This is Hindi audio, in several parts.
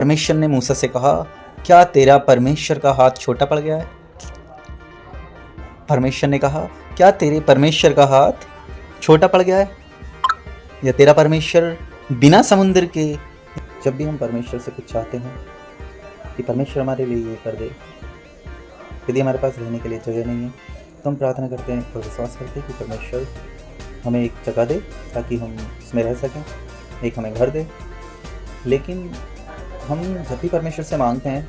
परमेश्वर ने मूसा से कहा, क्या तेरा परमेश्वर का हाथ छोटा पड़ गया है? परमेश्वर ने कहा, क्या तेरे परमेश्वर का हाथ छोटा पड़ गया है? या तेरा परमेश्वर बिना समुद्र के? जब भी हम परमेश्वर से कुछ चाहते हैं कि परमेश्वर हमारे लिए ये कर दे, यदि हमारे पास रहने के लिए जगह नहीं है तो हम प्रार्थना करते हैं और विश्वास करते हैं कि परमेश्वर हमें एक जगह दे ताकि हम उसमें रह सकें, एक हमें घर दे। लेकिन हम जब भी परमेश्वर से मांगते हैं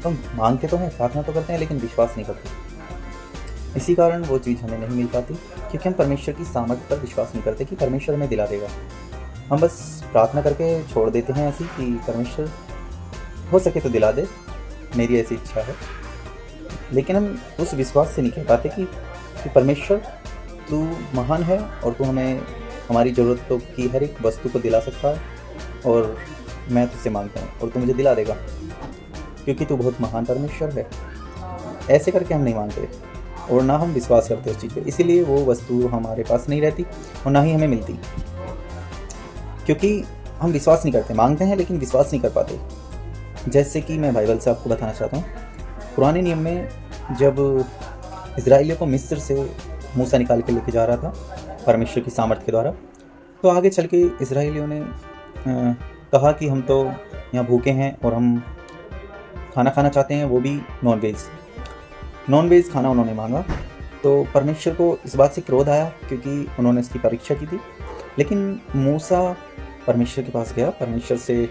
तो हम मांगते तो हैं, प्रार्थना तो करते हैं, लेकिन विश्वास नहीं करते। इसी कारण वो चीज़ हमें नहीं मिल पाती, क्योंकि हम परमेश्वर की सामर्थ्य पर विश्वास नहीं करते कि परमेश्वर हमें दिला देगा। हम बस प्रार्थना करके छोड़ देते हैं ऐसी कि परमेश्वर हो सके तो दिला दे, मेरी ऐसी इच्छा है। लेकिन हम उस विश्वास से नहीं कह पाते कि परमेश्वर तू महान है और तू हमें हमारी ज़रूरतों की हर एक वस्तु को दिला सकता है और मैं तुझसे मांगता हूँ और तू मुझे दिला देगा, क्योंकि तू बहुत महान परमेश्वर है। ऐसे करके हम नहीं मांगते और ना हम विश्वास करते उस चीज़ पे, इसीलिए वो वस्तु हमारे पास नहीं रहती और ना ही हमें मिलती, क्योंकि हम विश्वास नहीं करते। मांगते हैं लेकिन विश्वास नहीं कर पाते। जैसे कि मैं बाइबल से आपको बताना चाहता हूँ, पुराने नियम में जब इजराइलियों को मिस्र से मूसा निकाल के लेके जा रहा था परमेश्वर की सामर्थ्य के द्वारा, तो आगे चल के इजराइलियों ने कहा कि हम तो यहाँ भूखे हैं और हम खाना खाना चाहते हैं, वो भी नॉन वेज खाना उन्होंने मांगा। तो परमेश्वर को इस बात से क्रोध आया क्योंकि उन्होंने इसकी परीक्षा की थी। लेकिन मूसा परमेश्वर के पास गया, परमेश्वर से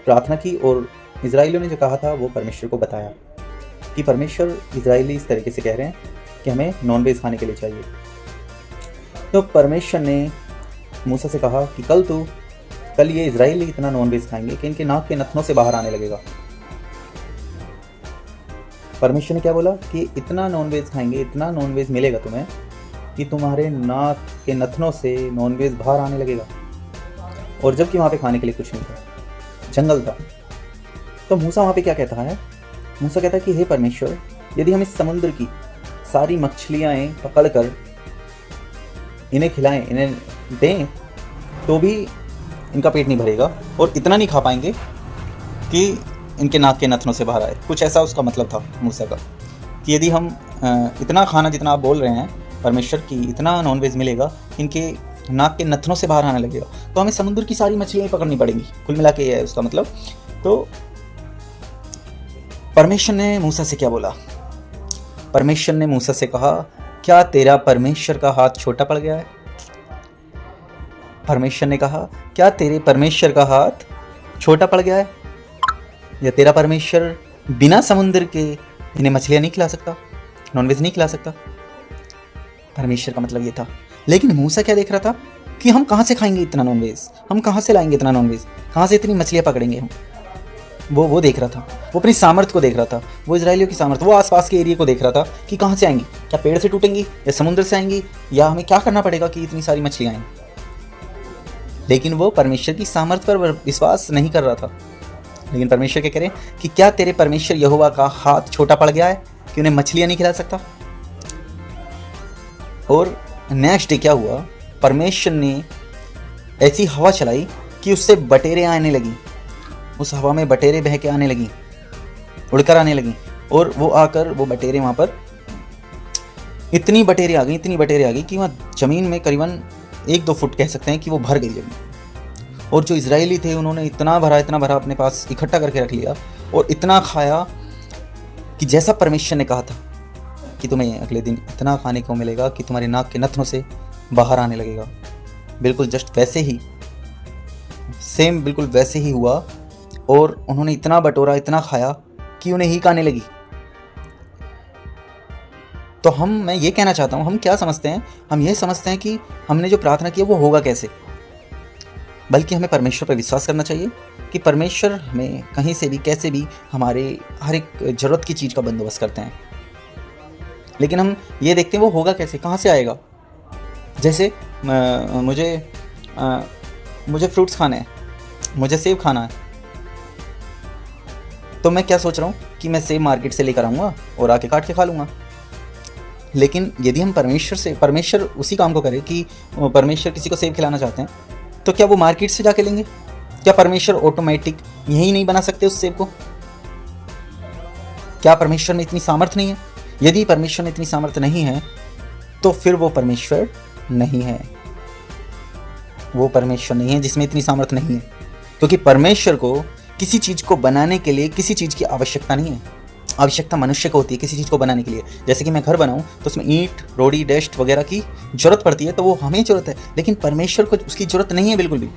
प्रार्थना की और इजराइलियों ने जो कहा था वो परमेश्वर को बताया कि परमेश्वर इजराइली इस तरीके से कह रहे हैं कि हमें नॉन वेज खाने के लिए चाहिए। तो परमेश्वर ने मूसा से कहा कि कल ये इजराइली इतना नॉन वेज खाएंगे कि इनके नाक के नथनों से बाहर आने लगेगा। परमेश्वर ने क्या बोला कि इतना नॉन वेज खाएंगे, इतना नॉन वेज मिलेगा तुम्हें कि तुम्हारे नाक के नथनों से नॉन वेज बाहर आने लगेगा। और जबकि वहाँ पे खाने के लिए कुछ नहीं था, जंगल था। तो मूसा वहाँ पे क्या कहता है? मूसा कहता है कि हे परमेश्वर, यदि हम इस समुद्र की सारी मछलियाँ पकड़ कर इन्हें खिलाएं, इन्हें दें, तो भी इनका पेट नहीं भरेगा और इतना नहीं खा पाएंगे कि इनके नाक के नथनों से बाहर आए। कुछ ऐसा उसका मतलब था मूसा का कि यदि हम इतना खाना जितना आप बोल रहे हैं परमेश्वर की, इतना नॉनवेज मिलेगा, इनके नाक के नथनों से बाहर आने लगेगा, तो हमें समुद्र की सारी मछलियाँ पकड़नी पड़ेंगी। कुल मिला के ये है उसका मतलब। तो परमेश्वर ने मूसा से क्या बोला? परमेश्वर ने मूसा से कहा, क्या तेरा परमेश्वर का हाथ छोटा पड़ गया है? परमेश्वर ने कहा, क्या तेरे परमेश्वर का हाथ छोटा पड़ गया है? या तेरा परमेश्वर बिना समुद्र के इन्हें मछलियाँ नहीं खिला सकता, नॉनवेज नहीं खिला सकता? परमेश्वर का मतलब ये था। लेकिन मूसा क्या देख रहा था कि हम कहाँ से खाएंगे इतना नॉनवेज, हम कहाँ से लाएंगे इतना नॉनवेज, कहाँ से इतनी मछलियाँ पकड़ेंगे हम? वो देख रहा था, वो अपनी सामर्थ्य को देख रहा था, वो इजराइलियों की सामर्थ्य, वो आसपास के एरिया को देख रहा था कि कहाँ से आएंगी, क्या पेड़ से टूटेंगी या समुद्र से आएंगी, या हमें क्या करना पड़ेगा कि इतनी सारी मछलियाँ आएंगी। लेकिन वो परमेश्वर की सामर्थ्य पर विश्वास नहीं कर रहा था। लेकिन परमेश्वर क्या कह रहे हैं कि क्या तेरे परमेश्वर यहोवा का हाथ छोटा पड़ गया है कि उन्हें मछलियाँ नहीं खिला सकता? और नेक्स्ट डे क्या हुआ? परमेश्वर ने ऐसी हवा चलाई कि उससे बटेरें आने लगी, उस हवा में बटेरें बह के आने लगी, उड़कर आने लगी, और वो आकर वो बटेरें वहाँ पर इतनी बटेरें आ गई कि वहाँ ज़मीन में करीबन 1-2 फुट कह सकते हैं कि वो भर गई ज़मीन। और जो इजराइली थे उन्होंने इतना भरा अपने पास इकट्ठा करके रख लिया और इतना खाया कि जैसा परमेश्वर ने कहा था कि तुम्हें अगले दिन इतना खाने को मिलेगा कि तुम्हारे नाक के नथनों से बाहर आने लगेगा। बिल्कुल जस्ट वैसे ही, सेम बिल्कुल वैसे ही हुआ। और उन्होंने इतना बटोरा, इतना खाया कि उन्हें हीक आने लगी। तो मैं ये कहना चाहता हूँ, हम क्या समझते हैं? हम ये समझते हैं कि हमने जो प्रार्थना की वो होगा कैसे, बल्कि हमें परमेश्वर पर विश्वास करना चाहिए कि परमेश्वर हमें कहीं से भी कैसे भी हमारे हर एक ज़रूरत की चीज़ का बंदोबस्त करते हैं। लेकिन हम ये देखते हैं वो होगा कैसे, कहाँ से आएगा। जैसे मुझे फ्रूट्स खाने हैं, मुझे सेब खाना है, तो मैं क्या सोच रहा हूँ कि मैं सेब मार्केट से लेकर आऊँगा और आके काट के खा लूँगा। लेकिन यदि हम परमेश्वर उसी काम को करे कि परमेश्वर किसी को सेब खिलाना चाहते हैं, तो क्या वो मार्केट से जाके लेंगे? क्या परमेश्वर ऑटोमेटिक यही नहीं बना सकते उस सेब को? क्या परमेश्वर में इतनी सामर्थ्य नहीं है? यदि परमेश्वर में इतनी सामर्थ्य नहीं है तो फिर वो परमेश्वर नहीं है। वो परमेश्वर नहीं है जिसमें इतनी सामर्थ्य नहीं है, क्योंकि परमेश्वर को किसी चीज को बनाने के लिए किसी चीज की आवश्यकता नहीं है। आवश्यकता मनुष्य को होती है किसी चीज को बनाने के लिए। जैसे कि मैं घर बनाऊं तो उसमें ईंट, रोड़ी, डस्ट वगैरह की जरूरत पड़ती है, तो वो हमें जरूरत है, लेकिन परमेश्वर को उसकी जरूरत नहीं है बिल्कुल भी।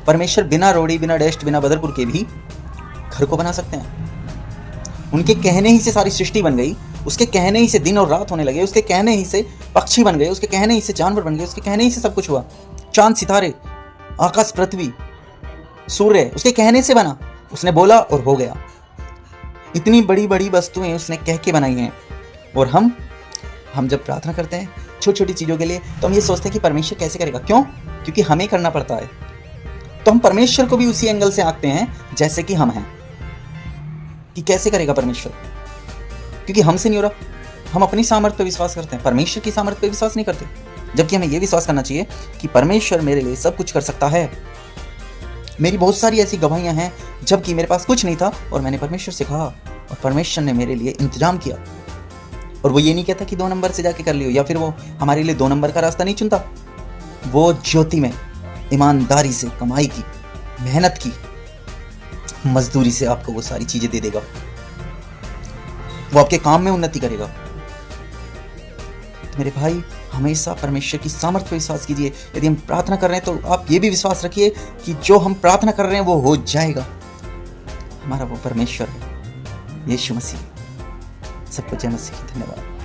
परमेश्वर बिना रोड़ी, बिना डस्ट, बिना बदरपुर के भी घर को बना सकते हैं। उनके कहने ही से सारी सृष्टि बन गई, उसके कहने ही से दिन और रात होने लगे, उसके कहने ही से पक्षी बन गए, उसके कहने ही से जानवर बन गए, उसके कहने ही से सब कुछ हुआ। चांद, सितारे, आकाश, पृथ्वी, सूर्य उसके कहने से बना। उसने बोला और हो गया। इतनी बड़ी बड़ी वस्तुएं उसने कह के बनाई हैं। और हम जब प्रार्थना करते हैं छोटी छोटी चीज़ों के लिए तो हम ये सोचते हैं कि परमेश्वर कैसे करेगा। क्यों? क्योंकि हमें करना पड़ता है। तो हम परमेश्वर को भी उसी एंगल से आंकते हैं जैसे कि हम हैं, कि कैसे करेगा परमेश्वर, क्योंकि हमसे नहीं हो रहा। हम अपनी सामर्थ्य पर विश्वास करते हैं, परमेश्वर की सामर्थ्य पर विश्वास नहीं करते। जबकि हमें यह विश्वास करना चाहिए कि परमेश्वर मेरे लिए सब कुछ कर सकता है। मेरी बहुत सारी ऐसी गवाहियां हैं जबकि मेरे पास कुछ नहीं था और मैंने परमेश्वर से कहा और परमेश्वर ने मेरे लिए इंतजाम किया। और वो ये नहीं कहता कि 2 नंबर से जाके कर लियो, या फिर वो हमारे लिए 2 नंबर का रास्ता नहीं चुनता। वो ज्योति में ईमानदारी से कमाई की, मेहनत की, मजदूरी से आपको वो सारी चीजें दे देगा। वो आपके काम में उन्नति करेगा। तो मेरे भाई, हमेशा परमेश्वर की सामर्थ्य पर विश्वास कीजिए। यदि हम प्रार्थना कर रहे हैं तो आप ये भी विश्वास रखिए कि जो हम प्रार्थना कर रहे हैं वो हो जाएगा। हमारा वो परमेश्वर है, यीशु मसीह। सबको जय मसीह। धन्यवाद।